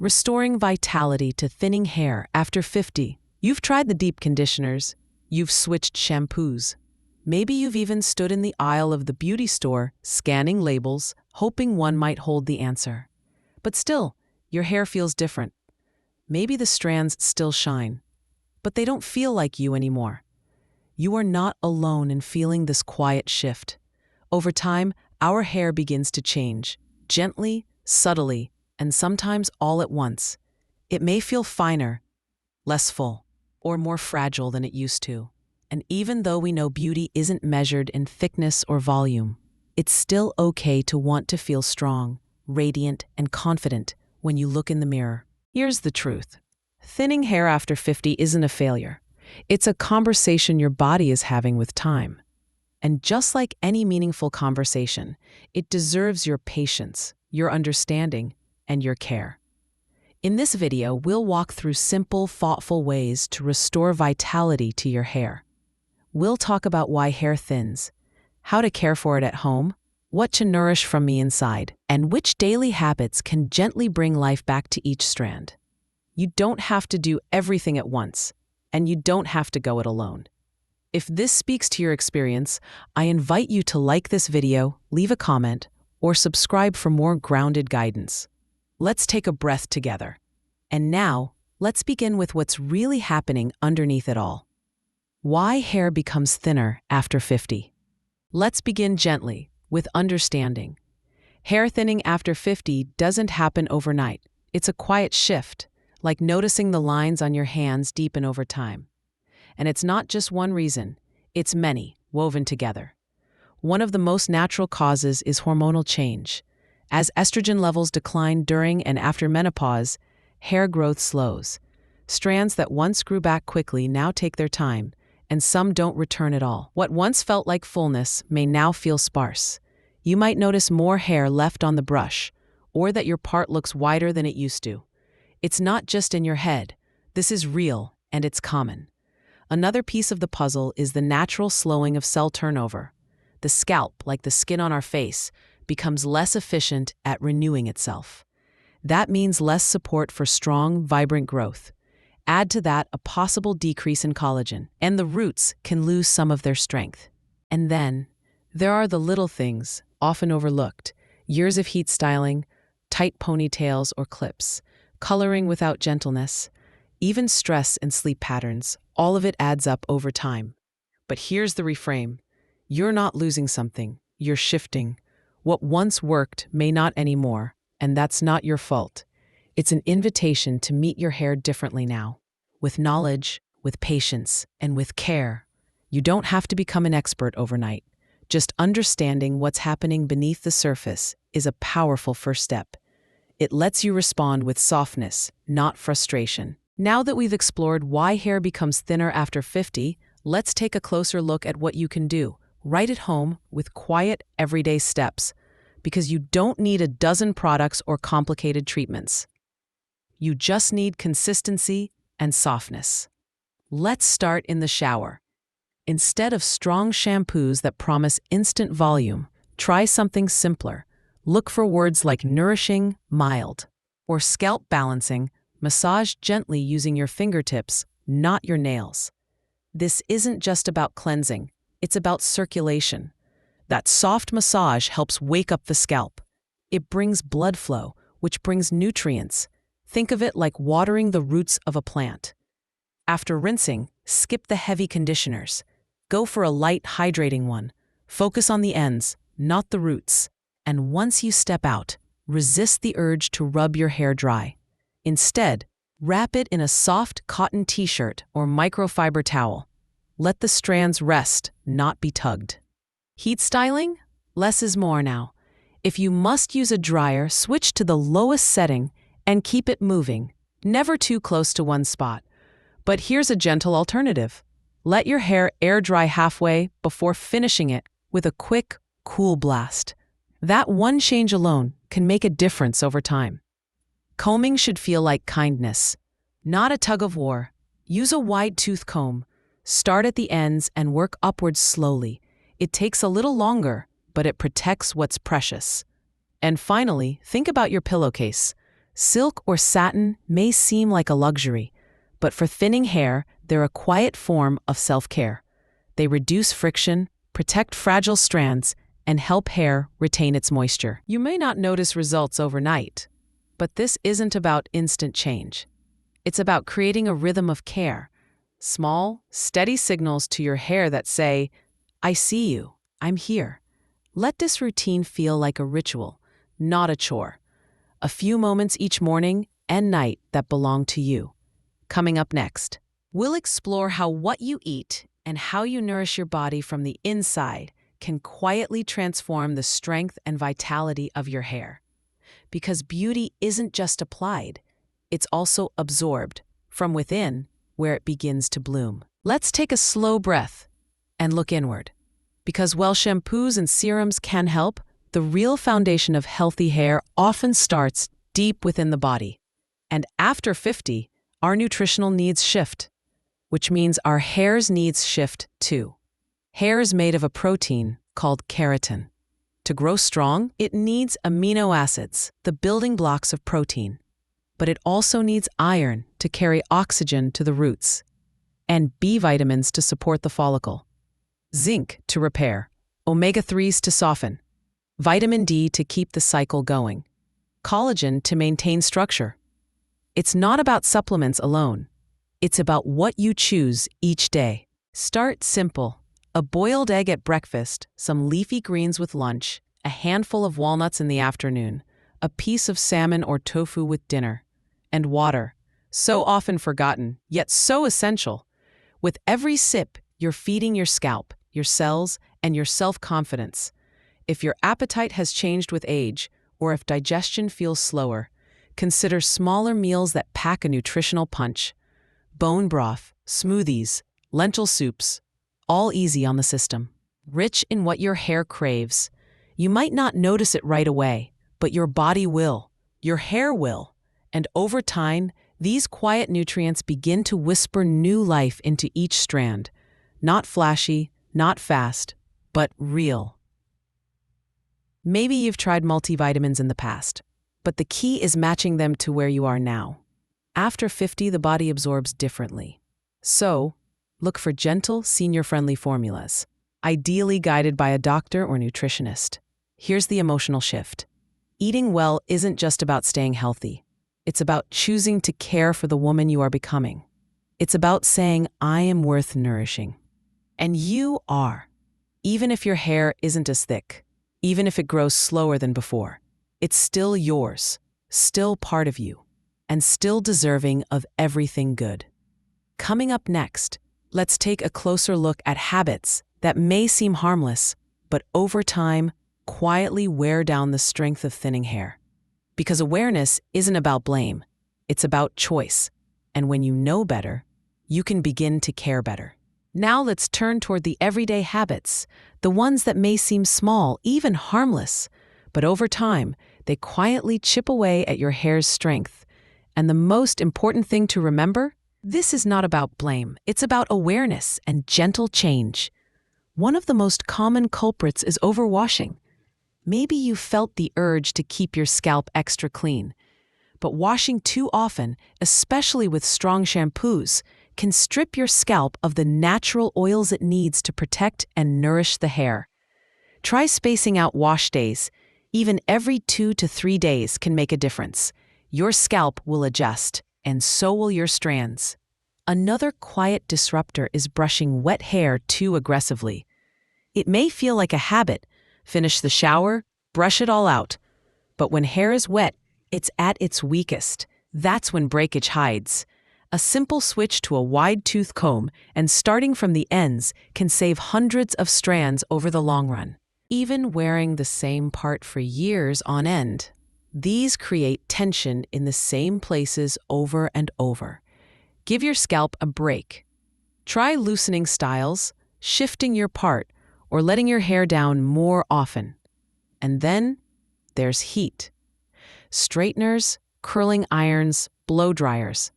Restoring vitality to thinning hair after 50. You've tried the deep conditioners. You've switched shampoos. Maybe you've even stood in the aisle of the beauty store, scanning labels, hoping one might hold the answer. But still, your hair feels different. Maybe the strands still shine, but they don't feel like you anymore. You are not alone in feeling this quiet shift. Over time, our hair begins to change, gently, subtly, and sometimes all at once. It may feel finer, less full, or more fragile than it used to. And even though we know beauty isn't measured in thickness or volume, it's still okay to want to feel strong, radiant, and confident when you look in the mirror. Here's the truth. Thinning hair after 50 isn't a failure. It's a conversation your body is having with time. And just like any meaningful conversation, it deserves your patience, your understanding, and your care. In this video, we'll walk through simple, thoughtful ways to restore vitality to your hair. We'll talk about why hair thins, how to care for it at home, what to nourish from the inside, and which daily habits can gently bring life back to each strand. You don't have to do everything at once, and you don't have to go it alone. If this speaks to your experience, I invite you to like this video, leave a comment, or subscribe for more grounded guidance. Let's take a breath together. And now, let's begin with what's really happening underneath it all. Why hair becomes thinner after 50. Let's begin gently, with understanding. Hair thinning after 50 doesn't happen overnight. It's a quiet shift, like noticing the lines on your hands deepen over time. And it's not just one reason, it's many, woven together. One of the most natural causes is hormonal change. As estrogen levels decline during and after menopause, hair growth slows. Strands that once grew back quickly now take their time, and some don't return at all. What once felt like fullness may now feel sparse. You might notice more hair left on the brush, or that your part looks wider than it used to. It's not just in your head. This is real, and it's common. Another piece of the puzzle is the natural slowing of cell turnover. The scalp, like the skin on our face, becomes less efficient at renewing itself. That means less support for strong, vibrant growth. Add to that a possible decrease in collagen, and the roots can lose some of their strength. And then, there are the little things, often overlooked. Years of heat styling, tight ponytails or clips, coloring without gentleness, even stress and sleep patterns, all of it adds up over time. But here's the reframe. You're not losing something, you're shifting. What once worked may not anymore, and that's not your fault. It's an invitation to meet your hair differently now, with knowledge, with patience, and with care. You don't have to become an expert overnight. Just understanding what's happening beneath the surface is a powerful first step. It lets you respond with softness, not frustration. Now that we've explored why hair becomes thinner after 50, let's take a closer look at what you can do right at home with quiet, everyday steps, because you don't need a dozen products or complicated treatments. You just need consistency and softness. Let's start in the shower. Instead of strong shampoos that promise instant volume, try something simpler. Look for words like nourishing, mild, or scalp balancing. Massage gently using your fingertips, not your nails. This isn't just about cleansing, it's about circulation. That soft massage helps wake up the scalp. It brings blood flow, which brings nutrients. Think of it like watering the roots of a plant. After rinsing, skip the heavy conditioners. Go for a light, hydrating one. Focus on the ends, not the roots. And once you step out, resist the urge to rub your hair dry. Instead, wrap it in a soft cotton t-shirt or microfiber towel. Let the strands rest, not be tugged. Heat styling? Less is more now. If you must use a dryer, switch to the lowest setting and keep it moving, never too close to one spot. But here's a gentle alternative. Let your hair air dry halfway before finishing it with a quick, cool blast. That one change alone can make a difference over time. Combing should feel like kindness, not a tug of war. Use a wide tooth comb. Start at the ends and work upwards slowly. It takes a little longer, but it protects what's precious. And finally, think about your pillowcase. Silk or satin may seem like a luxury, but for thinning hair, they're a quiet form of self-care. They reduce friction, protect fragile strands, and help hair retain its moisture. You may not notice results overnight, but this isn't about instant change. It's about creating a rhythm of care, small, steady signals to your hair that say, "I see you, I'm here." Let this routine feel like a ritual, not a chore. A few moments each morning and night that belong to you. Coming up next, we'll explore how what you eat and how you nourish your body from the inside can quietly transform the strength and vitality of your hair. Because beauty isn't just applied, it's also absorbed from within where it begins to bloom. Let's take a slow breath and look inward. Because while shampoos and serums can help, the real foundation of healthy hair often starts deep within the body. And after 50, our nutritional needs shift, which means our hair's needs shift too. Hair is made of a protein called keratin. To grow strong, it needs amino acids, the building blocks of protein. But it also needs iron to carry oxygen to the roots, and B vitamins to support the follicle, zinc to repair, omega-3s to soften, vitamin D to keep the cycle going, collagen to maintain structure. It's not about supplements alone. It's about what you choose each day. Start simple. A boiled egg at breakfast, some leafy greens with lunch, a handful of walnuts in the afternoon, a piece of salmon or tofu with dinner, and water. So often forgotten, yet so essential. With every sip, you're feeding your scalp, your cells, and your self-confidence. If your appetite has changed with age, or if digestion feels slower, consider smaller meals that pack a nutritional punch. Bone broth, smoothies, lentil soups, all easy on the system. Rich in what your hair craves. You might not notice it right away, but your body will, your hair will. And over time, these quiet nutrients begin to whisper new life into each strand. Not flashy, not fast, but real. Maybe you've tried multivitamins in the past, but the key is matching them to where you are now. After 50, the body absorbs differently. So, look for gentle, senior-friendly formulas, ideally guided by a doctor or nutritionist. Here's the emotional shift. Eating well isn't just about staying healthy. It's about choosing to care for the woman you are becoming. It's about saying, "I am worth nourishing." And you are. Even if your hair isn't as thick, even if it grows slower than before, it's still yours, still part of you, and still deserving of everything good. Coming up next, let's take a closer look at habits that may seem harmless, but over time, quietly wear down the strength of thinning hair. Because awareness isn't about blame, it's about choice. And when you know better, you can begin to care better. Now let's turn toward the everyday habits, the ones that may seem small, even harmless, but over time, they quietly chip away at your hair's strength. And the most important thing to remember, this is not about blame. It's about awareness and gentle change. One of the most common culprits is overwashing. Maybe you felt the urge to keep your scalp extra clean, but washing too often, especially with strong shampoos, can strip your scalp of the natural oils it needs to protect and nourish the hair. Try spacing out wash days. Even every 2 to 3 days can make a difference. Your scalp will adjust, and so will your strands. Another quiet disruptor is brushing wet hair too aggressively. It may feel like a habit. Finish the shower, brush it all out. But when hair is wet, it's at its weakest. That's when breakage hides. A simple switch to a wide-tooth comb and starting from the ends can save hundreds of strands over the long run. Even wearing the same part for years on end, these create tension in the same places over and over. Give your scalp a break. Try loosening styles, shifting your part, or letting your hair down more often. And then there's heat. Straighteners, curling irons, blow dryers,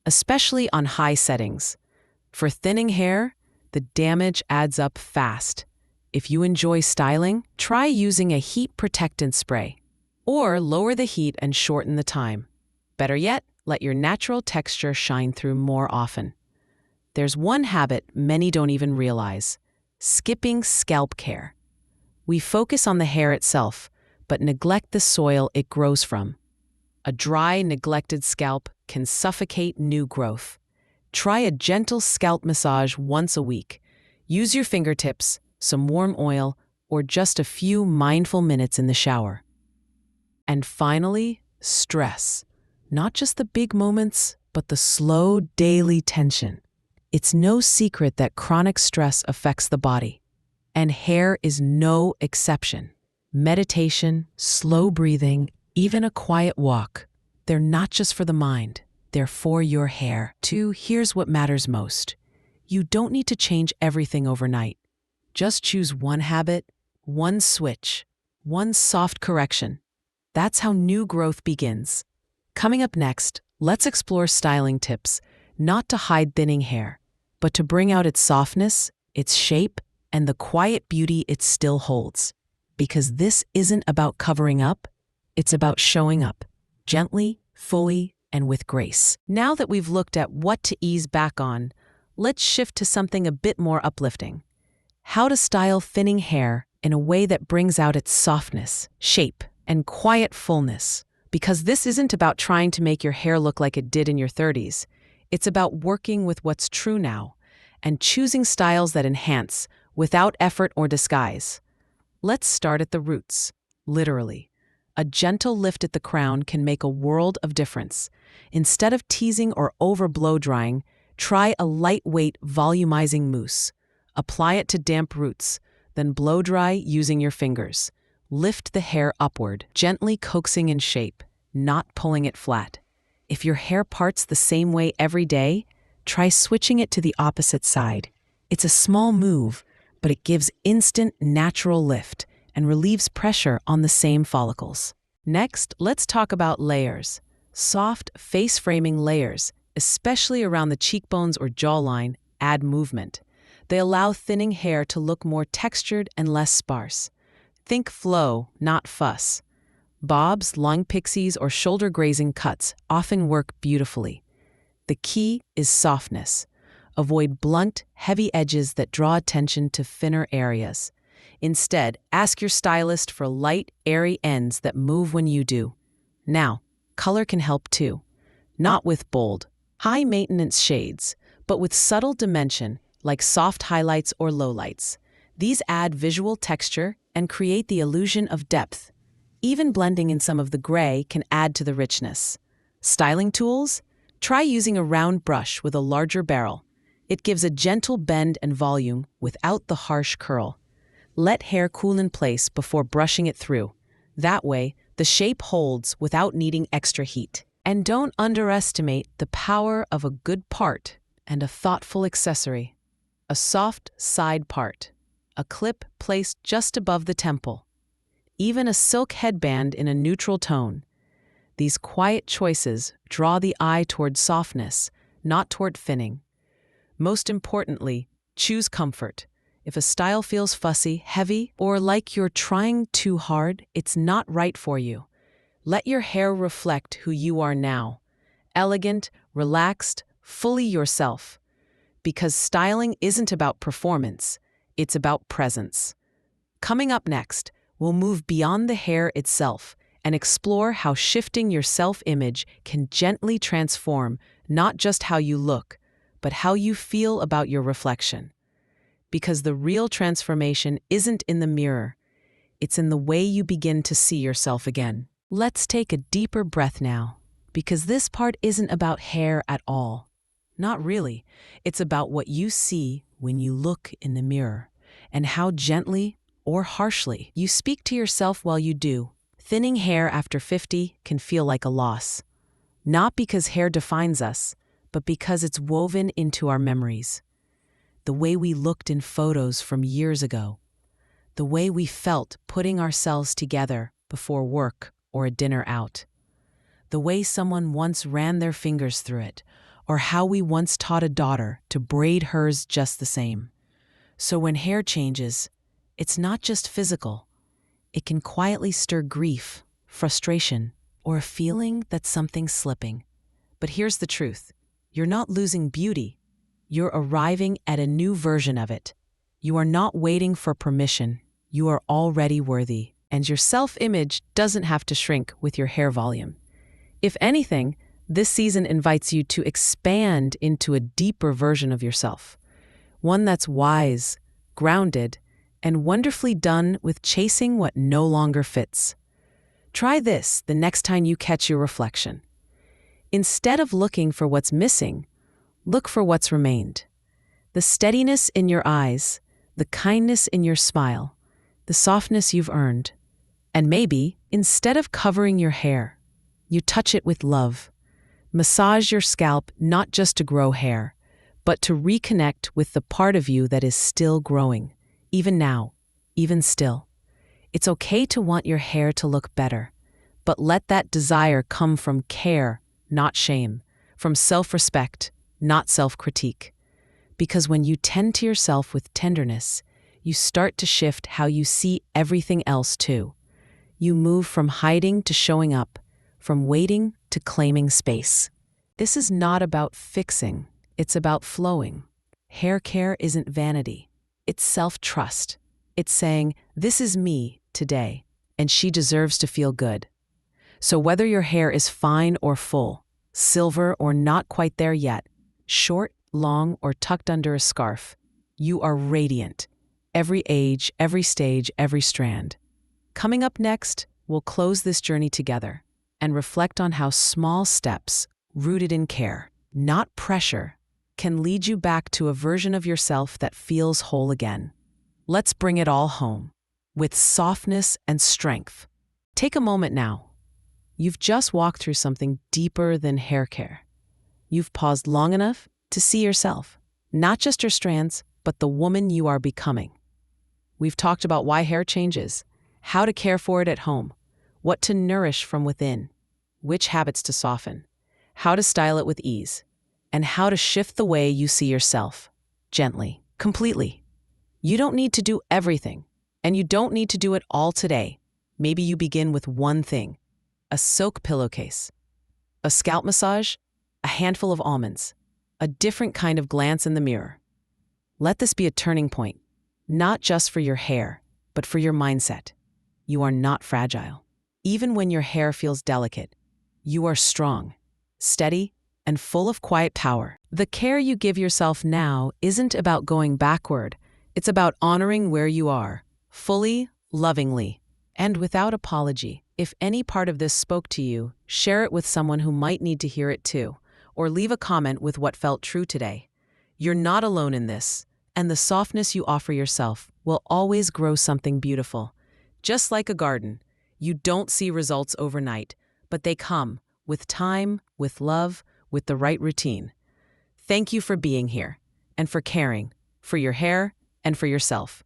especially on high settings. For thinning hair, the damage adds up fast. If you enjoy styling, try using a heat protectant spray, or lower the heat and shorten the time. Better yet, let your natural texture shine through more often. There's one habit many don't even realize: skipping scalp care. We focus on the hair itself, but neglect the soil it grows from. A dry, neglected scalp can suffocate new growth. Try a gentle scalp massage once a week. Use your fingertips, some warm oil, or just a few mindful minutes in the shower. And finally, stress. Not just the big moments, but the slow, daily tension. It's no secret that chronic stress affects the body, and hair is no exception. Meditation, slow breathing, even a quiet walk, they're not just for the mind, they're for your hair. Here's what matters most. You don't need to change everything overnight. Just choose one habit, one switch, one soft correction. That's how new growth begins. Coming up next, let's explore styling tips, not to hide thinning hair, but to bring out its softness, its shape, and the quiet beauty it still holds. Because this isn't about covering up, it's about showing up, gently, fully, and with grace. Now that we've looked at what to ease back on, let's shift to something a bit more uplifting. How to style thinning hair in a way that brings out its softness, shape, and quiet fullness. Because this isn't about trying to make your hair look like it did in your 30s. It's about working with what's true now and choosing styles that enhance without effort or disguise. Let's start at the roots, literally. A gentle lift at the crown can make a world of difference. Instead of teasing or over blow drying, try a lightweight volumizing mousse. Apply it to damp roots, then blow dry using your fingers. Lift the hair upward, gently coaxing in shape, not pulling it flat. If your hair parts the same way every day, try switching it to the opposite side. It's a small move, but it gives instant, natural lift and relieves pressure on the same follicles. Next, let's talk about layers. Soft, face-framing layers, especially around the cheekbones or jawline, add movement. They allow thinning hair to look more textured and less sparse. Think flow, not fuss. Bobs, long pixies, or shoulder-grazing cuts often work beautifully. The key is softness. Avoid blunt, heavy edges that draw attention to thinner areas. Instead, ask your stylist for light, airy ends that move when you do. Now, color can help too. Not with bold, high-maintenance shades, but with subtle dimension like soft highlights or lowlights. These add visual texture and create the illusion of depth. Even blending in some of the gray can add to the richness. Styling tools? Try using a round brush with a larger barrel. It gives a gentle bend and volume without the harsh curl. Let hair cool in place before brushing it through. That way, the shape holds without needing extra heat. And don't underestimate the power of a good part and a thoughtful accessory. A soft side part. A clip placed just above the temple. Even a silk headband in a neutral tone. These quiet choices draw the eye toward softness, not toward thinning. Most importantly, choose comfort. If a style feels fussy, heavy, or like you're trying too hard, it's not right for you. Let your hair reflect who you are now. Elegant, relaxed, fully yourself. Because styling isn't about performance, it's about presence. Coming up next, we'll move beyond the hair itself and explore how shifting your self-image can gently transform not just how you look, but how you feel about your reflection. Because the real transformation isn't in the mirror, it's in the way you begin to see yourself again. Let's take a deeper breath now, because this part isn't about hair at all. Not really. It's about what you see when you look in the mirror, and how gently or harshly you speak to yourself while you do. Thinning hair after 50 can feel like a loss. Not because hair defines us, but because it's woven into our memories. The way we looked in photos from years ago. The way we felt putting ourselves together before work or a dinner out. The way someone once ran their fingers through it, or how we once taught a daughter to braid hers just the same. So when hair changes, it's not just physical. It can quietly stir grief, frustration, or a feeling that something's slipping. But here's the truth. You're not losing beauty. You're arriving at a new version of it. You are not waiting for permission. You are already worthy, and your self-image doesn't have to shrink with your hair volume. If anything, this season invites you to expand into a deeper version of yourself, one that's wise, grounded, and wonderfully done with chasing what no longer fits. Try this the next time you catch your reflection. Instead of looking for what's missing, look for what's remained. The steadiness in your eyes, the kindness in your smile, the softness you've earned. And maybe, instead of covering your hair, you touch it with love. Massage your scalp not just to grow hair, but to reconnect with the part of you that is still growing, even now, even still. It's okay to want your hair to look better, but let that desire come from care, not shame, from self-respect, not self-critique. Because when you tend to yourself with tenderness, you start to shift how you see everything else too. You move from hiding to showing up, from waiting to claiming space. This is not about fixing, it's about flowing. Hair care isn't vanity, it's self-trust. It's saying, this is me today, and she deserves to feel good. So whether your hair is fine or full, silver or not quite there yet, short, long, or tucked under a scarf, you are radiant. Every age, every stage, every strand. Coming up next, we'll close this journey together and reflect on how small steps, rooted in care, not pressure, can lead you back to a version of yourself that feels whole again. Let's bring it all home, with softness and strength. Take a moment now. You've just walked through something deeper than hair care. You've paused long enough to see yourself, not just your strands, but the woman you are becoming. We've talked about why hair changes, how to care for it at home, what to nourish from within, which habits to soften, how to style it with ease, and how to shift the way you see yourself, gently, completely. You don't need to do everything, and you don't need to do it all today. Maybe you begin with one thing: a silk pillowcase, a scalp massage, a handful of almonds, a different kind of glance in the mirror. Let this be a turning point, not just for your hair, but for your mindset. You are not fragile. Even when your hair feels delicate, you are strong, steady, and full of quiet power. The care you give yourself now isn't about going backward. It's about honoring where you are, fully, lovingly, and without apology. If any part of this spoke to you, share it with someone who might need to hear it too, or leave a comment with what felt true today. You're not alone in this, and the softness you offer yourself will always grow something beautiful. Just like a garden, you don't see results overnight, but they come with time, with love, with the right routine. Thank you for being here, and for caring, for your hair, and for yourself.